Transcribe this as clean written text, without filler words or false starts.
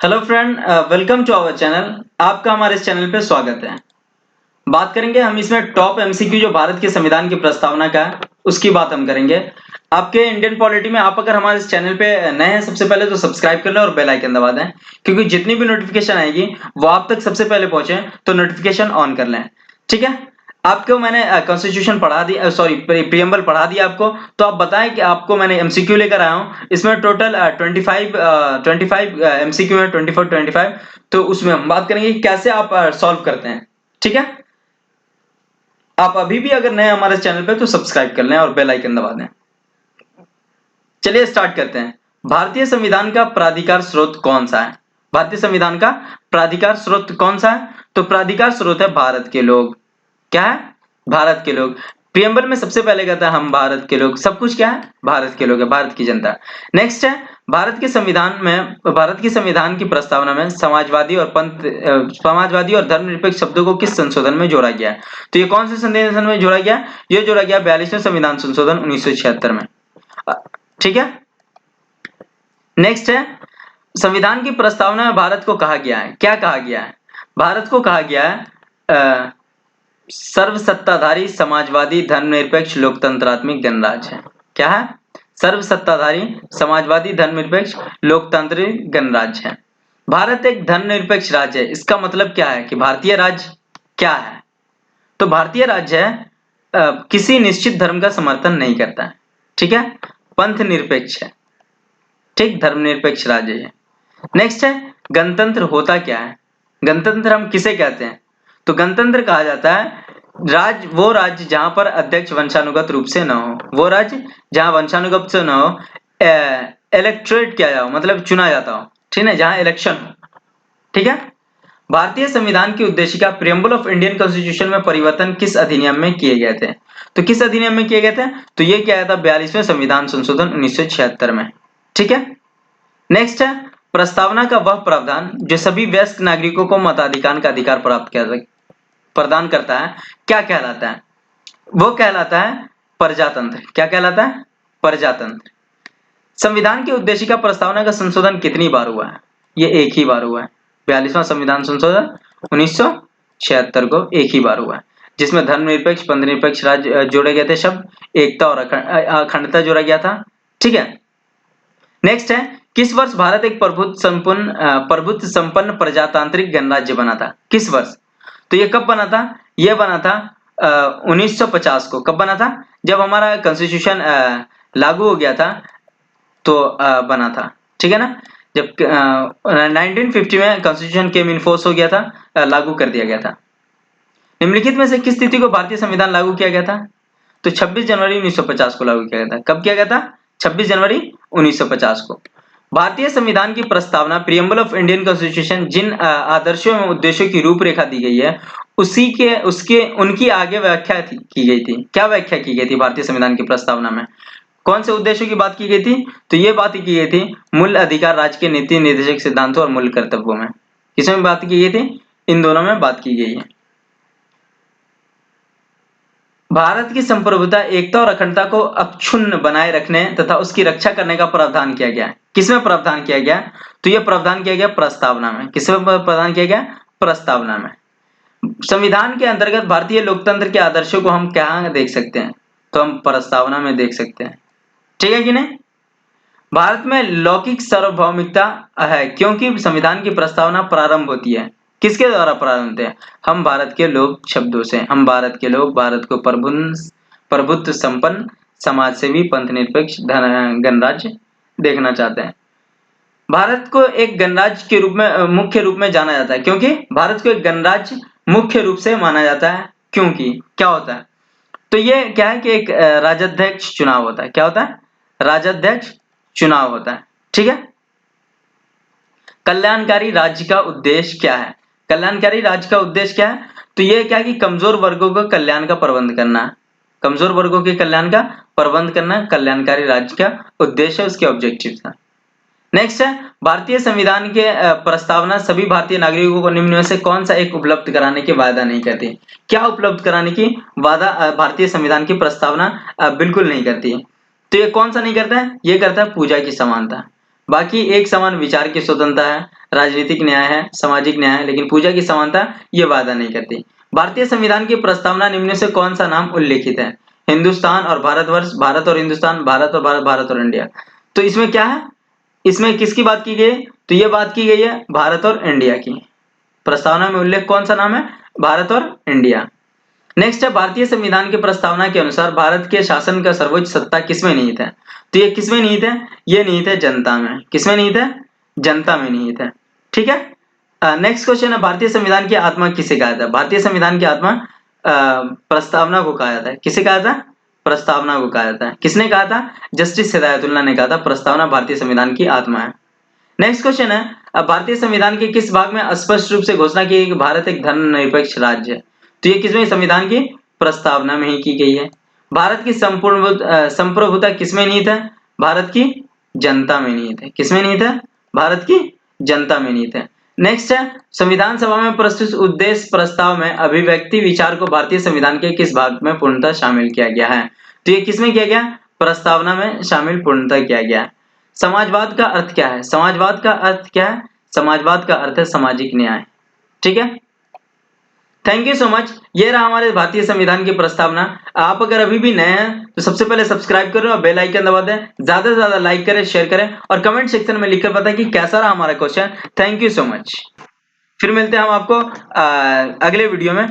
Hello friend, welcome to our channel. आपका हमारे इस चैनल पे स्वागत है। बात करेंगे हम इसमें टॉप एमसीक्यू जो भारत के संविधान की प्रस्तावना का है उसकी बात हम करेंगे। आपके इंडियन पॉलिटी में आप अगर हमारे इस चैनल पे नए हैं सबसे पहले तो सब्सक्राइब कर लें और बेल आइकन दबा दें, क्योंकि जितनी भी नोटिफिकेशन आएगी वो आप तक सबसे पहले पहुंचे तो नोटिफिकेशन ऑन कर लें। ठीक है, आपको मैंने कॉन्स्टिट्यूशन पढ़ा दिया, सॉरी प्रियम्बल पढ़ा दिया आपको। तो आप बताएं कि आपको मैंने एमसीक्यू लेकर आया हूं। इसमें टोटल 25 एमसीक्यू है, 24-25। तो उसमें हम बात करेंगे कि कैसे आप सॉल्व करते हैं। ठीक है, आप अभी भी अगर नए हमारे चैनल पे तो सब्सक्राइब कर लें और बेल आइकन दबा दें। चलिए स्टार्ट करते हैं। भारतीय संविधान का प्राधिकार स्रोत कौन सा है? भारतीय संविधान का प्राधिकार स्रोत कौन सा है? तो प्राधिकार स्रोत है भारत के लोग। क्या है? भारत के लोग। प्रियम्बल में सबसे पहले कहता है हम भारत के लोग, सब कुछ क्या है? भारत के लोग है, भारत की जनता। नेक्स्ट है, भारत के संविधान की प्रस्तावना में समाजवादी और धर्मनिरपेक्ष शब्दों को किस संशोधन में जोड़ा गया है? तो ये कौन से संशोधन में जोड़ा गया? ये जोड़ा गया 42वें संविधान संशोधन 1976 में। ठीक है, नेक्स्ट है, संविधान की प्रस्तावना में भारत को कहा गया है, क्या कहा गया है? भारत को कहा गया है सर्वसत्ताधारी समाजवादी धर्मनिरपेक्ष लोकतंत्रात्मक गणराज्य है। क्या है? सर्वसत्ताधारी समाजवादी धर्मनिरपेक्ष लोकतांत्रिक गणराज्य है। भारत एक धर्मनिरपेक्ष राज्य है। इसका मतलब क्या है कि भारतीय राज्य क्या है? तो भारतीय राज्य है किसी निश्चित धर्म का समर्थन नहीं करता है। ठीक है, पंथ निरपेक्ष है। ठीक, धर्मनिरपेक्ष राज्य है। नेक्स्ट है, गणतंत्र होता क्या है? गणतंत्र हम किसे कहते हैं? तो गणतंत्र कहा जाता है वो राज्य जहां पर अध्यक्ष वंशानुगत रूप से न हो, वो राज्य जहां वंशानुगत से न हो, इलेक्टोरेट किया जाओ, मतलब चुना जाता हो। ठीक है, जहां इलेक्शन हो। ठीक है, भारतीय संविधान की उद्देशिका प्रियम्बल ऑफ इंडियन कॉन्स्टिट्यूशन में परिवर्तन किस अधिनियम में किए गए थे? तो किस अधिनियम में किए गए थे? तो ये किया गया था 42वें संविधान संशोधन 1976 में। ठीक है, नेक्स्ट है, प्रस्तावना का वह प्रावधान जो सभी वयस्क नागरिकों को मताधिकार का अधिकार प्रदान करता है क्या कहलाता है? वो कहलाता है प्रजातंत्र। क्या कहलाता है? प्रजातंत्र। संविधान की उद्देशिका प्रस्तावना का संशोधन कितनी बार हुआ है? ये एक ही बार हुआ है। 42वां संविधान संशोधन 1976 को एक ही बार हुआ है, जिसमें धर्मनिरपेक्ष पंथ निरपेक्ष राज्य जोड़े गए थे शब्द, एकता और अखंडता जोड़ा गया था। ठीक है, नेक्स्ट है, किस वर्ष भारत एक प्रभुत्व संपन्न प्रजातांत्रिक गणराज्य बना था? किस वर्ष? तो ये कब बना था? ये बना था 1950 को। कब बना था? जब हमारा कॉन्स्टिट्यूशन लागू हो गया था तो बना था। ठीक है ना, जब 1950 में कॉन्स्टिट्यूशन केम इन फोर्स हो गया था, लागू कर दिया गया था। निम्नलिखित में से किस तिथि को भारतीय संविधान लागू किया गया था? तो 26 जनवरी 1950 को लागू किया गया था। कब किया गया था? 26 जनवरी 1950 को। भारतीय संविधान की प्रस्तावना प्रियम्बल ऑफ इंडियन कॉन्स्टिट्यूशन जिन आदर्शों एवं उद्देश्यों की रूपरेखा दी गई है उनकी आगे व्याख्या की गई थी। क्या व्याख्या की गई थी भारतीय संविधान की प्रस्तावना में? कौन से उद्देश्यों की बात की गई थी? तो ये बात की गई थी मूल अधिकार, राज्य के नीति निर्देशक सिद्धांतों और मूल कर्तव्यों में। किसमें बात की गई थी? इन दोनों में बात की गई है। भारत की संप्रभुता, एकता और अखंडता को अक्षुण्ण बनाए रखने तथा उसकी रक्षा करने का प्रावधान किया गया है। किसमें प्रावधान किया गया? तो यह प्रावधान किया गया प्रस्तावना में। किसमें प्रावधान किया गया? प्रस्तावना में। संविधान के अंतर्गत भारतीय लोकतंत्र के आदर्शों को हम कहाँ देख सकते हैं? तो हम प्रस्तावना में देख सकते हैं। ठीक है कि नहीं? भारत में लौकिक सार्वभौमिकता है क्योंकि संविधान की प्रस्तावना प्रारंभ होती है किसके द्वारा? प्रारंभ होते हैं हम भारत के लोग शब्दों से। हम भारत के लोग भारत को प्रभुत्व संपन्न समाजसेवी पंथ निरपेक्ष गणराज्य देखना चाहते हैं। भारत को एक गणराज्य के रूप में मुख्य रूप में जाना जाता है, क्योंकि भारत को एक गणराज्य मुख्य रूप से माना जाता है। क्योंकि क्या होता है? तो ये क्या है कि एक राजाध्यक्ष चुनाव होता है। क्या होता है? राजाध्यक्ष चुनाव होता है। ठीक है, कल्याणकारी राज्य का उद्देश्य क्या है? कल्याणकारी राज्य का उद्देश्य क्या है? तो ये क्या है कि कमजोर वर्गों का कल्याण का प्रबंध करना। कमजोर वर्गों के कल्याण का प्रबंध करना कल्याणकारी राज्य का उद्देश्य है, उसके ऑब्जेक्टिव था। नेक्स्ट है, भारतीय संविधान के प्रस्तावना सभी भारतीय नागरिकों को निम्न में से कौन सा एक उपलब्ध कराने की वादा नहीं करती? क्या उपलब्ध कराने की वादा भारतीय संविधान की प्रस्तावना बिल्कुल नहीं करती है? तो ये कौन सा नहीं करता है? ये करता है पूजा की समानता। बाकी एक समान विचार की स्वतंत्रता है, राजनीतिक न्याय है, सामाजिक न्याय है, लेकिन पूजा की समानता ये वादा नहीं करती। भारतीय संविधान की प्रस्तावना निम्न से कौन सा नाम उल्लेखित है? हिंदुस्तान और भारतवर्ष, भारत और हिंदुस्तान, भारत और भारत, भारत और इंडिया। तो इसमें क्या है, इसमें किसकी बात की गई है? तो ये बात की गई है भारत और इंडिया की। प्रस्तावना में उल्लेख कौन सा नाम है? भारत और इंडिया। नेक्स्ट है, भारतीय संविधान की प्रस्तावना के अनुसार भारत के शासन का सर्वोच्च सत्ता किसमें निहित है? तो ये किसमें निहित है? ये निहित है जनता में। किसमें निहित है? जनता में निहित है। ठीक है। नेक्स्ट क्वेश्चन है, भारतीय संविधान की आत्मा किसे कहा जाता है? भारतीय संविधान की आत्मा प्रस्तावना को कहा जाता है। किसे कहा जाता है? प्रस्तावना को कहा जाता है। किसने कहा था? जस्टिस हिदायतुल्लाह ने कहा था प्रस्तावना भारतीय संविधान की आत्मा है। नेक्स्ट क्वेश्चन है, अब भारतीय संविधान के किस भाग में स्पष्ट रूप से घोषणा की गई कि भारत एक धर्मनिरपेक्ष राज्य है? तो ये किसमें? संविधान की प्रस्तावना में ही की गई है। भारत की संप्रभुता किसमें निहित है? भारत की जनता में निहित है। किसमें निहित है? भारत की जनता में निहित है। नेक्स्ट है, संविधान सभा में प्रस्तुत उद्देश्य प्रस्ताव में अभिव्यक्ति विचार को भारतीय संविधान के किस भाग में पूर्णतः शामिल किया गया है? तो ये किसमें किया गया? प्रस्तावना में शामिल पूर्णतः किया गया है। समाजवाद का अर्थ क्या है? समाजवाद का अर्थ क्या है? समाजवाद का अर्थ है सामाजिक न्याय। ठीक है। Thank you so much. ये रहा हमारे भारतीय संविधान की प्रस्तावना। आप अगर अभी भी नए हैं तो सबसे पहले सब्सक्राइब करें और बेल आइकन दबा दें। ज्यादा से ज्यादा लाइक करें, शेयर करें और कमेंट सेक्शन में लिखकर बताएं कि कैसा रहा हमारा question. Thank you so much. फिर मिलते हैं हम आपको अगले वीडियो में।